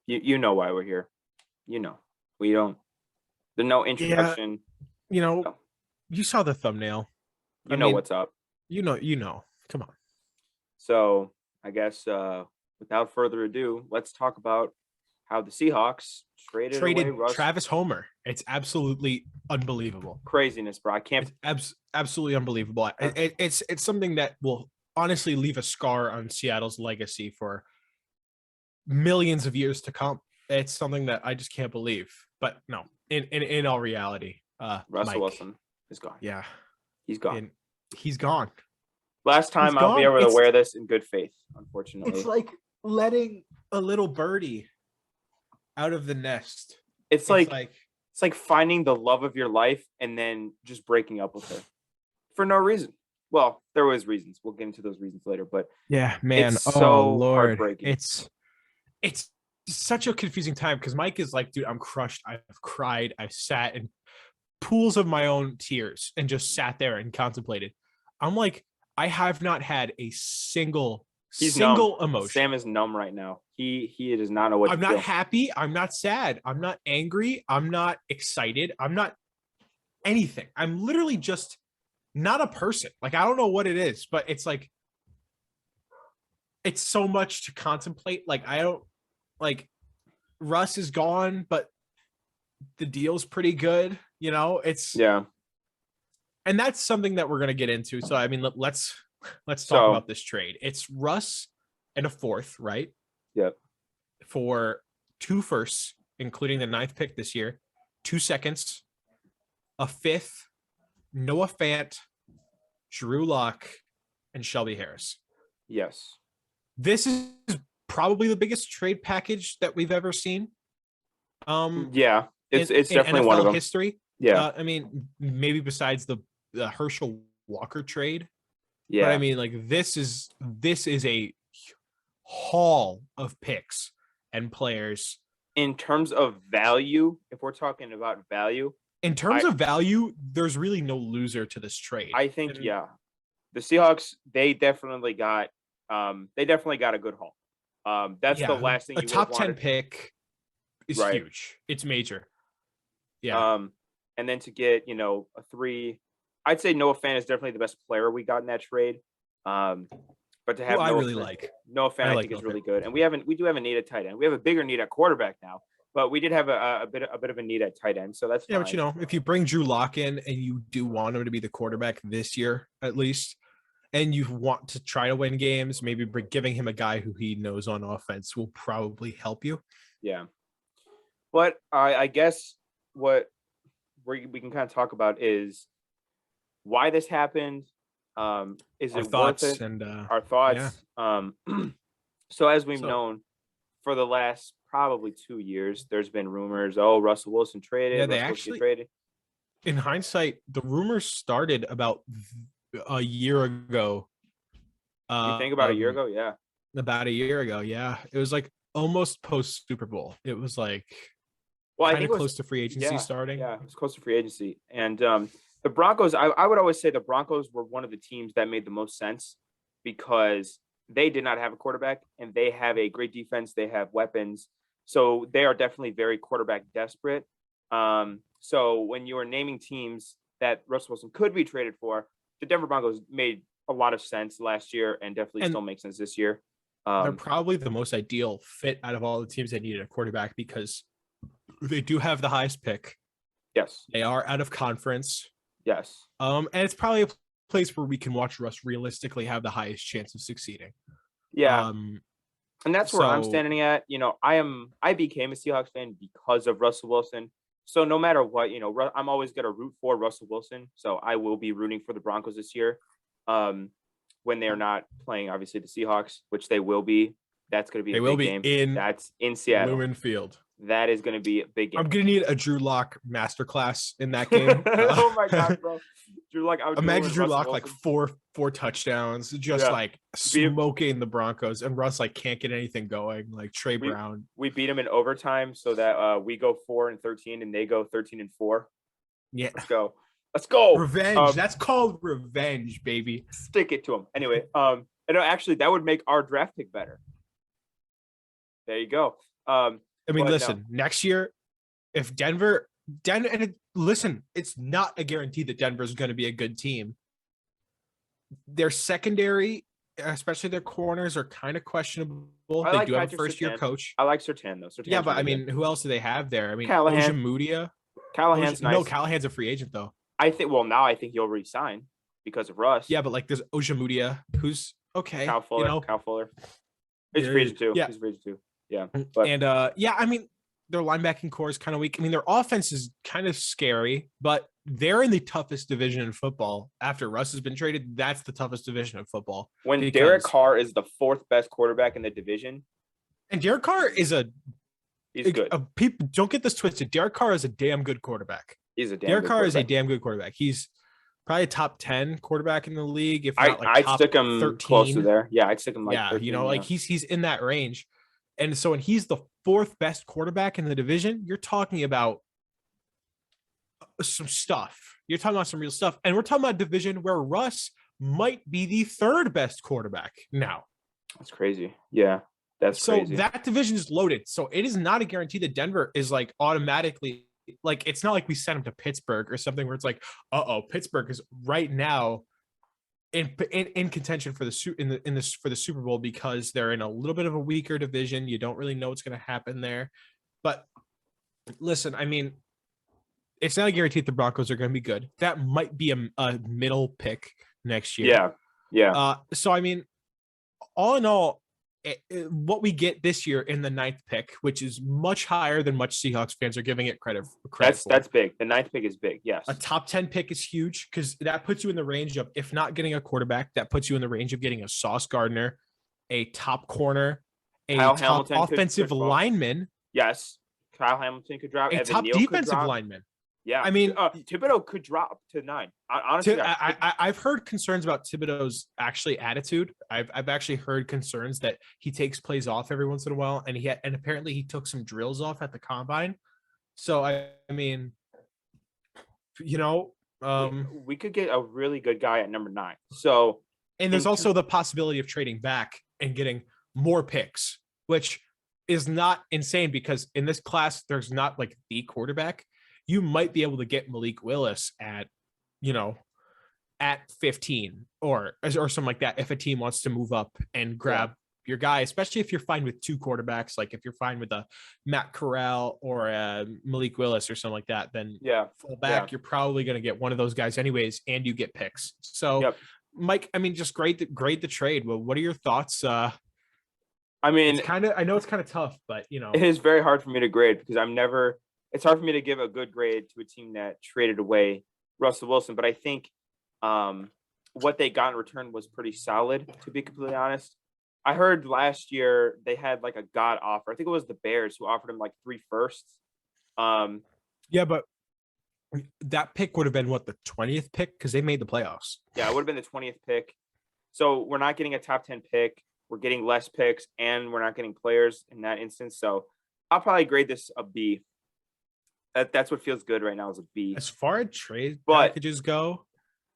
You know why we're here. You know. We don't there's no Yeah, introduction. you No. you saw the thumbnail. I You know mean, what's up. you know. Come on. So I guess without further ado, let's talk about how the Seahawks traded away Traded Russ. Travis Homer. It's absolutely unbelievable. Craziness, bro. I can't. It's absolutely unbelievable. It's something that will honestly leave a scar on Seattle's legacy for millions of years to come. It's something that I just can't believe. But no, in all reality, Russell Mike, Wilson is gone. yeah, He's gone. and he's gone. Last He's time I'll be gone. able to wear this in good faith, It's unfortunately. like letting a little birdie out of the nest. It's It's like finding the love of your life and then just breaking up with her for no reason. Well, there was reasons. We'll get into those reasons later, but yeah, man. it's Oh so Lord, heartbreaking. it's such a confusing time because Mike is like, dude, I'm crushed. I've cried. I've sat in pools of my own tears and just sat there and contemplated. I'm like, I have not had a single He's numb. emotion. Sam is numb right now. He does not know what I'm to not feel. happy. I'm not sad. I'm not angry. I'm not excited. I'm not anything. I'm literally just not a person. Like, I don't know what it is, but it's like, it's so much to contemplate. Like, I don't like Russ is gone, but the deal's pretty good. It's Yeah. and that's something that we're gonna get into. So I mean, let's talk about this trade. It's Russ and a fourth, right? Yep. For 2 firsts, including the 9th pick this year, 2 seconds, a 5th, Noah Fant, Drew Lock, and Shelby Harris. Yes. This is probably the biggest trade package that we've ever seen. Yeah, it's definitely NFL one of them. history. Yeah. I mean, maybe besides the Herschel Walker trade. Yeah. But I mean, like this is a haul of picks and players. In terms of value, if we're talking about value, in terms of value, there's really no loser to this trade. I think, the Seahawks, they definitely got a good haul. That's the last thing a you top 10 wanted. pick is huge. It's major. Yeah. And then to get, a 3, I'd say Noah Fant is definitely the best player we got in that trade. But to have Noah Fant, I think is really good. And we do have a need at tight end. We have a bigger need at quarterback now, but we did have a bit of a need at tight end. So that's fine. But if you bring Drew Lock in and you do want him to be the quarterback this year, at least, and you want to try to win games, maybe giving him a guy who he knows on offense will probably help you. Yeah. But I guess what we can kind of talk about is why this happened. Is it worth it? And our thoughts. Yeah. So as we've known for the last probably 2 years, there's been rumors. Oh, Russell Wilson traded. Yeah, they actually traded. In hindsight, the rumors started about a year ago. You think about a year ago? Yeah. About a year ago. Yeah. It was like almost post Super Bowl. It was like kind of close to free agency starting. Yeah, it was close to free agency. And the Broncos, I would always say the Broncos were one of the teams that made the most sense because they did not have a quarterback and they have a great defense. They have weapons. So they are definitely very quarterback desperate. So when you are naming teams that Russell Wilson could be traded for, the Denver Broncos made a lot of sense last year and definitely still make sense this year. They're probably the most ideal fit out of all the teams that needed a quarterback because they do have the highest pick. Yes. They are out of conference. Yes. And it's probably a place where we can watch Russ realistically have the highest chance of succeeding. Yeah. And that's where I'm standing at. I became a Seahawks fan because of Russell Wilson. So no matter what, I'm always going to root for Russell Wilson. So I will be rooting for the Broncos this year. When they're not playing, obviously, the Seahawks, which they will be. That's going to be a big game. That's in Seattle. Lumen Field. That is going to be a big game. I'm going to need a Drew Lock masterclass in that game. Oh, my God, bro. Drew Lock. Imagine Drew Lock like four touchdowns, just like smoking the Broncos. And Russ like can't get anything going, like Trey Brown. We beat him in overtime so that we go 4-13 and they go 13-4. Yeah. Let's go. Revenge. That's called revenge, baby. Stick it to him. Anyway, and actually that would make our draft pick better. There you go. I mean, But no, listen, next year, if listen, it's not a guarantee that Denver's going to be a good team. Their secondary, especially their corners, are kind of questionable. I They like do have a Patrick first-year Surtain. coach. I like Surtain though. Yeah, Surtain's but I really good. mean, who else do they have there? I mean, Callahan. Ojemudia. Callahan's No, nice. Callahan's a free agent though. I think. Well, now I think he'll resign because of Russ. Yeah, but like there's Ojemudia, who's okay. Kyle Fuller. Kyle Fuller. He's free agent too. Yeah. He's free agent too. Yeah. But And yeah, I mean, their linebacking core is kind of weak. I mean, their offense is kind of scary, but they're in the toughest division in football. After Russ has been traded, that's the toughest division in football. when Derek Carr is the fourth best quarterback in the division, and Derek Carr is he's good. People don't get this twisted. Derek Carr is a damn good quarterback. He's a damn Derek good Carr is a quarterback. damn good quarterback. He's probably a top 10 quarterback in the league. If not, like I'd top stick him 13. close to there. Yeah, I'd stick him like yeah, 13, you know, like he's in that range. And so when he's the fourth best quarterback in the division, you're talking about some stuff. You're talking about some real stuff. And we're talking about a division where Russ might be the third best quarterback now. That's crazy. Yeah, that's crazy. So that division is loaded. So it is not a guarantee that Denver is like automatically like, it's not like we sent him to Pittsburgh or something where it's like, Pittsburgh is right now in contention for the Super Bowl because they're in a little bit of a weaker division. You don't really know what's going to happen there. But listen, I mean, it's not a guarantee that the Broncos are going to be good. That might be a middle pick next year. Yeah. So I mean, all in all, what we get this year in the 9th pick, which is much higher than much Seahawks fans are giving it credit for. That's big. The 9th pick is big. Yes. A top 10 pick is huge because that puts you in the range of, if not getting a quarterback, that puts you in the range of getting a Sauce Gardner, a top corner, a Kyle top Hamilton offensive lineman. Yes. Kyle Hamilton could drop. A Evan top Neal defensive lineman. Yeah. I mean, Thibodeau could drop to 9. Honestly, I've heard concerns about Thibodeau's actually attitude. I've actually heard concerns that he takes plays off every once in a while, and apparently he took some drills off at the combine. So I mean, you know, we could get a really good guy at number 9. So, and there's also the possibility of trading back and getting more picks, which is not insane because in this class there's not like the quarterback. You might be able to get Malik Willis at 15 or something like that if a team wants to move up and grab your guy, especially if you're fine with 2 quarterbacks. Like if you're fine with a Matt Corral or a Malik Willis or something like that, then fall back. You're probably going to get one of those guys anyways, and you get picks. So, Mike, I mean, just grade the trade. Well, what are your thoughts? I mean, I know it's kind of tough, but it is very hard for me to grade because it's hard for me to give a good grade to a team that traded away Russell Wilson. But I think what they got in return was pretty solid, to be completely honest. I heard last year they had like a god offer. I think it was the Bears who offered him like 3 firsts. Yeah, but that pick would have been the 20th pick because they made the playoffs. Yeah, it would have been the 20th pick. So we're not getting a top 10 pick. We're getting less picks, and we're not getting players in that instance. So I'll probably grade this a B. That's what feels good right now is a B. As far as trade packages go,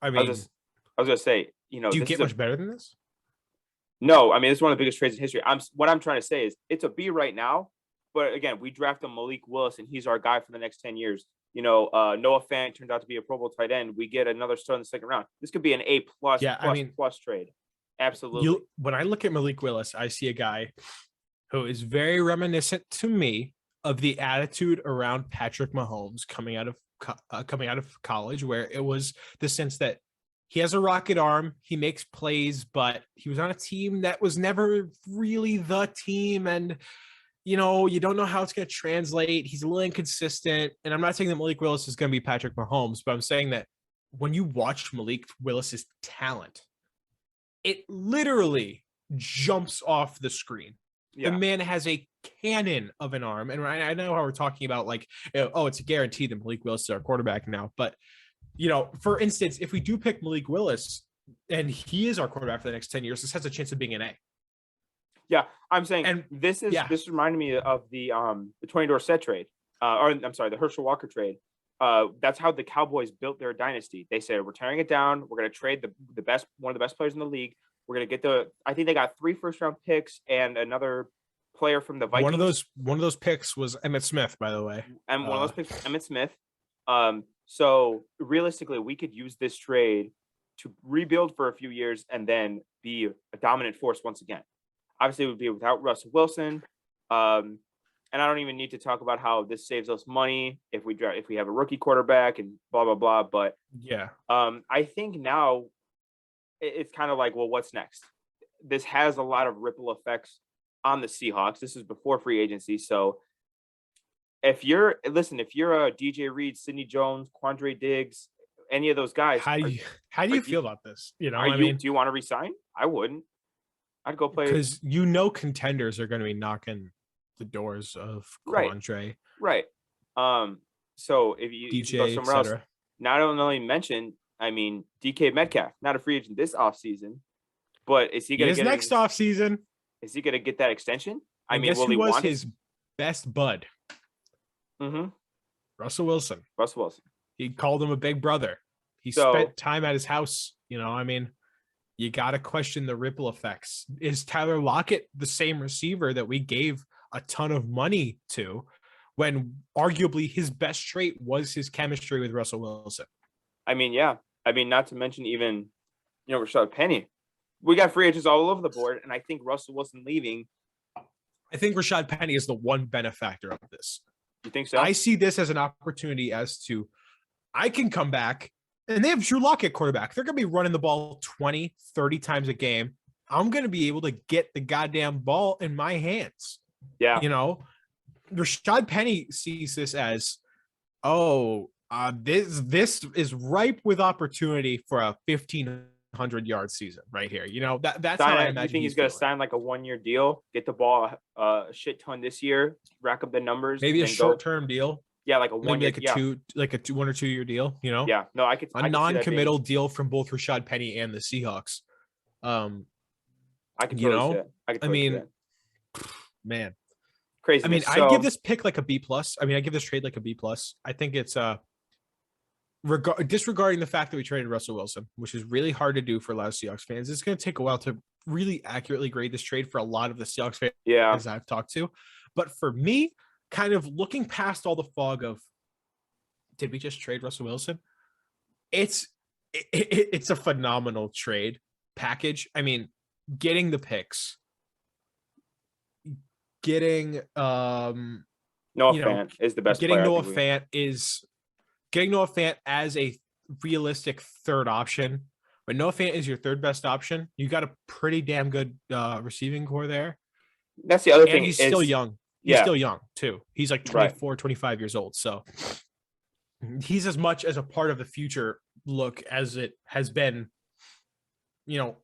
I mean, I was gonna say, do you get much better than this? No, I mean, it's one of the biggest trades in history. What I'm trying to say is it's a B right now, but again, we drafted Malik Willis, and he's our guy for the next 10 years. Noah Fant turned out to be a Pro Bowl tight end. We get another star in the 2nd round. This could be an A plus trade. Absolutely. When I look at Malik Willis, I see a guy who is very reminiscent to me of the attitude around Patrick Mahomes coming out of college, where it was the sense that he has a rocket arm, he makes plays, but he was on a team that was never really the team, and you don't know how it's going to translate. He's a little inconsistent, and I'm not saying that Malik Willis is going to be Patrick Mahomes, but I'm saying that when you watch Malik Willis's talent, it literally jumps off the screen. The man has a cannon of an arm. And I know how we're talking about like, it's a guarantee that Malik Willis is our quarterback now. But, for instance, if we do pick Malik Willis and he is our quarterback for the next 10 years, this has a chance of being an A. Yeah, I'm saying, and this reminded me of the Tony Dorsett trade, the Herschel Walker trade. That's how the Cowboys built their dynasty. They said, we're tearing it down. We're going to trade one of the best players in the league. We're going to get I think they got 3 first-round picks and another player from the Vikings. One of those picks was Emmitt Smith, by the way. And one of those picks was Emmitt Smith. So realistically, we could use this trade to rebuild for a few years and then be a dominant force once again. Obviously, it would be without Russell Wilson. And I don't even need to talk about how this saves us money if we have a rookie quarterback and blah blah blah. But yeah, I think now it's kind of like, well, what's next? This has a lot of ripple effects on the Seahawks. This is before free agency, so if you're a DJ Reed, Sidney Jones, Quandre Diggs, any of those guys, how do you feel about this? You know, I mean, do you want to resign? I wouldn't. I'd go play because contenders are going to be knocking the doors of Quandre, right? So if you go somewhere else, not only mention, I mean, DK Metcalf, not a free agent this offseason, but is he going to get next offseason? Is he going to get that extension? I mean, will he want his best bud? Mm-hmm. Russell Wilson. He called him a big brother. He spent time at his house. You know, I mean, you got to question the ripple effects. Is Tyler Lockett the same receiver that we gave a ton of money to when arguably his best trait was his chemistry with Russell Wilson? I mean, yeah. I mean, not to mention even, Rashad Penny. We got free agents all over the board, and I think Russell Wilson leaving. I think Rashad Penny is the one benefactor of this. You think so? I see this as an opportunity I can come back, and they have Drew Lock at quarterback. They're going to be running the ball 20, 30 times a game. I'm going to be able to get the goddamn ball in my hands. Yeah. You know, Rashad Penny sees this as, this is ripe with opportunity for a 1,500-yard season right here. You know, that's how I imagine. You think he's going to sign like a 1-year deal, get the ball a shit ton this year, rack up the numbers, maybe a short-term deal. Yeah, like a 1 year, like a 1 or 2 year deal. You know. Yeah. No, I could a non-committal deal from both Rashad Penny and the Seahawks. I could totally see it. I mean, man, crazy. I mean, I give this pick like a B+. I mean, I give this trade like a B+. I think it's disregarding the fact that we traded Russell Wilson, which is really hard to do for a lot of Seahawks fans. It's going to take a while to really accurately grade this trade for a lot of the Seahawks fans I've talked to. But for me, kind of looking past all the fog of, did we just trade Russell Wilson? It's a phenomenal trade package. I mean, getting the picks, getting Noah Fant is the best. Getting Noah Fant as a realistic third option. When Noah Fant is your third best option, you got a pretty damn good receiving core there. That's the other thing. And he's still young. He's still young too. He's like 24, 25 years old. So he's as much as a part of the future look as it has been,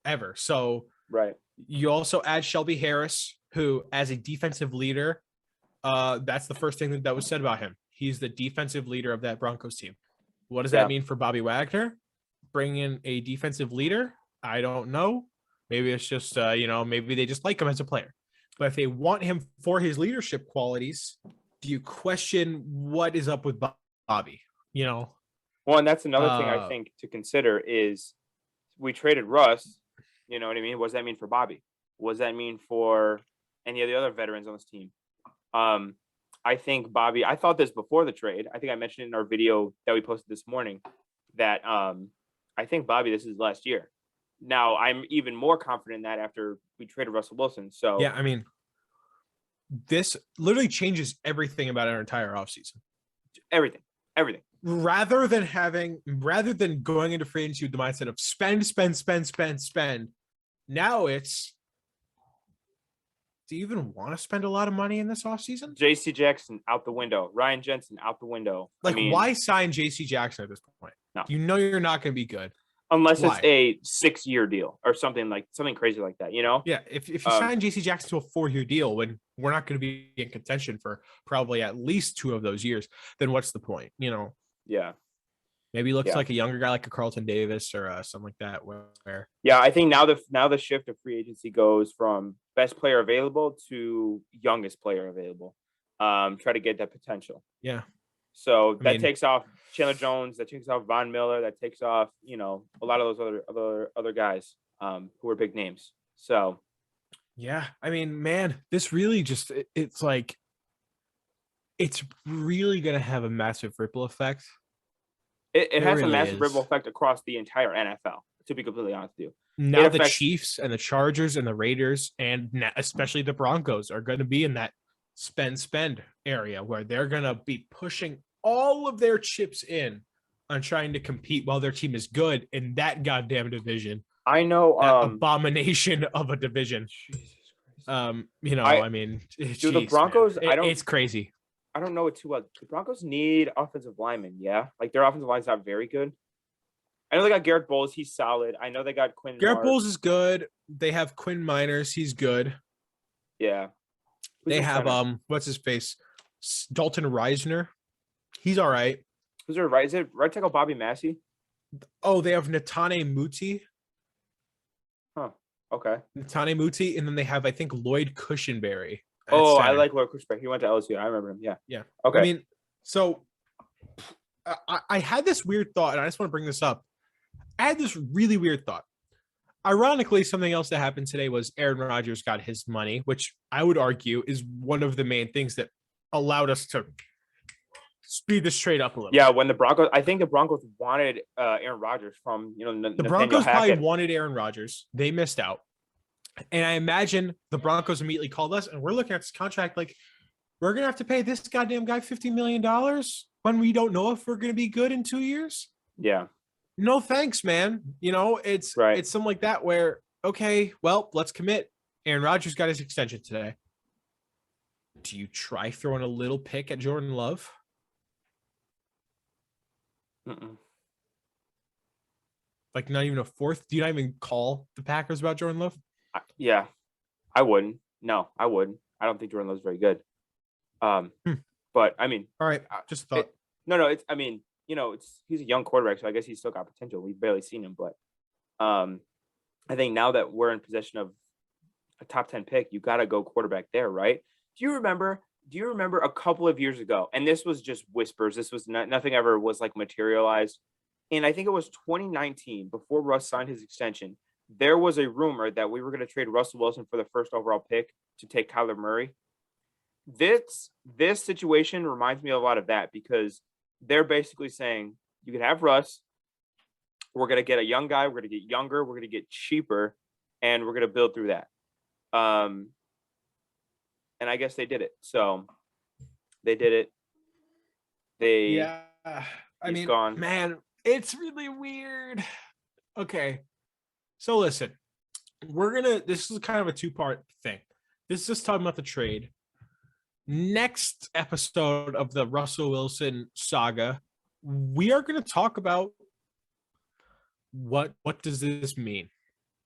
ever. So you also add Shelby Harris, who as a defensive leader, that's the first thing that was said about him. He's the defensive leader of that Broncos team. What does that mean for Bobby Wagner? Bring in a defensive leader? I don't know. Maybe it's just, maybe they just like him as a player. But if they want him for his leadership qualities, do you question what is up with Bobby? Well, and that's another thing I think to consider is we traded Russ. You know what I mean? What does that mean for Bobby? What does that mean for any of the other veterans on this team? I think Bobby, I thought this before the trade. I think I mentioned in our video that we posted this morning that I think Bobby, this is his last year. Now, I'm even more confident in that after we traded Russell Wilson. So yeah, I mean, this literally changes everything about our entire offseason. Everything. Rather than going into free agency with the mindset of spend, now it's, do you even want to spend a lot of money in this offseason? J.C. Jackson out the window. Ryan Jensen out the window. Why sign J.C. Jackson at this point? No. You're not going to be good. Unless it's a 6-year deal or something crazy like that, Yeah, if you sign J.C. Jackson to a 4-year deal when we're not going to be in contention for probably at least 2 of those years, then what's the point? Yeah. Maybe he looks like a younger guy like a Carlton Davis or something like that. Where I think now the shift of free agency goes from best player available to youngest player available. Try to get that potential. Yeah. So that takes off Chandler Jones, that takes off Von Miller, that takes off, a lot of those other guys who are big names. So Yeah, I mean, man, this really just it's like it's really gonna have a massive ripple effect. It It has a really massive ripple is. effect across the entire NFL. To be completely honest with you, it Now the affects. Chiefs and the Chargers and the Raiders and especially the Broncos are going to be in that spend area where they're going to be pushing all of their chips in on trying to compete while their team is good in that goddamn division, I know. that abomination of a division. Jesus Christ. I I mean, do the jeez, man, Broncos. it's crazy. I don't know it too well. The Broncos need offensive linemen. Yeah, like their offensive line's not very good. I know they got Garrett Bowles. He's solid. I know they got Quinn Garrett Mars. Bowles is good. They have Quinn Miners. He's good. Yeah. Who's They their have center? what's his face? Dalton Reisner. He's all right. Who's their right? Is it right tackle Bobby Massey? Oh, they have Natane Muti. Huh. Okay. Natane Muti, and then they have, I think, Lloyd Cushenberry. at Oh, I center. like Lloyd Cushenberry. He went to LSU. I remember him. Yeah. Yeah. Okay. I mean, so I had this weird thought, and I just want to bring this up. I had this really weird thought. Ironically, something else that happened today was Aaron Rodgers got his money, which I would argue is one of the main things that allowed us to speed this trade up a little. Yeah, when the Broncos, I think the Broncos wanted Aaron Rodgers from The Nathaniel Broncos Hackett. probably wanted Aaron Rodgers. They missed out. And I imagine the Broncos immediately called us, and we're looking at this contract like, we're going to have to pay this goddamn guy $50 million when we don't know if we're going to be good in 2 years. Yeah. No thanks, man. It's Right. it's something like that where, okay, well, let's commit. Aaron Rodgers got his extension today. Do you try throwing a little pick at Jordan Love? Mm-mm. Like not even a fourth? Do you not even call the Packers about Jordan Love? Yeah, I wouldn't. No, I wouldn't. I don't think Jordan Love's very good. But I mean, All right, just thought. no. It's. I mean, he's a young quarterback, so I guess he's still got potential. We've barely seen him, but I think now that we're in possession of a top 10 pick, you got to go quarterback there, right? Do you remember a couple of years ago? And this was just whispers. This was nothing ever was like materialized. And I think it was 2019 before Russ signed his extension. There was a rumor that we were going to trade Russell Wilson for the first overall pick to take Kyler Murray. This situation reminds me a lot of that because they're basically saying you can have Russ. We're going to get a young guy. We're going to get younger. We're going to get cheaper, and we're going to build through that. And I guess they did it. So they did it. He's gone. Man, it's really weird. Okay. So listen, this is kind of a two-part thing. This is just talking about the trade. Next episode of the Russell Wilson saga, we are going to talk about what does this mean?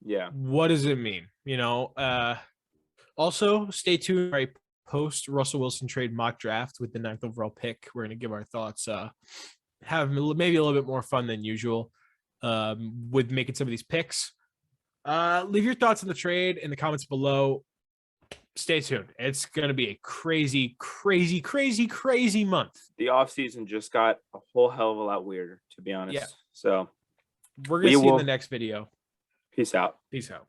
Yeah. What does it mean? Also stay tuned for a post Russell Wilson trade mock draft with the 9th overall pick. We're going to give our thoughts, have maybe a little bit more fun than usual with making some of these picks. Leave your thoughts on the trade in the comments below. Stay tuned. It's going to be a crazy, crazy, crazy, crazy month. The offseason just got a whole hell of a lot weirder, to be honest. Yeah. So we're going to see you in the next video. Peace out. Peace out.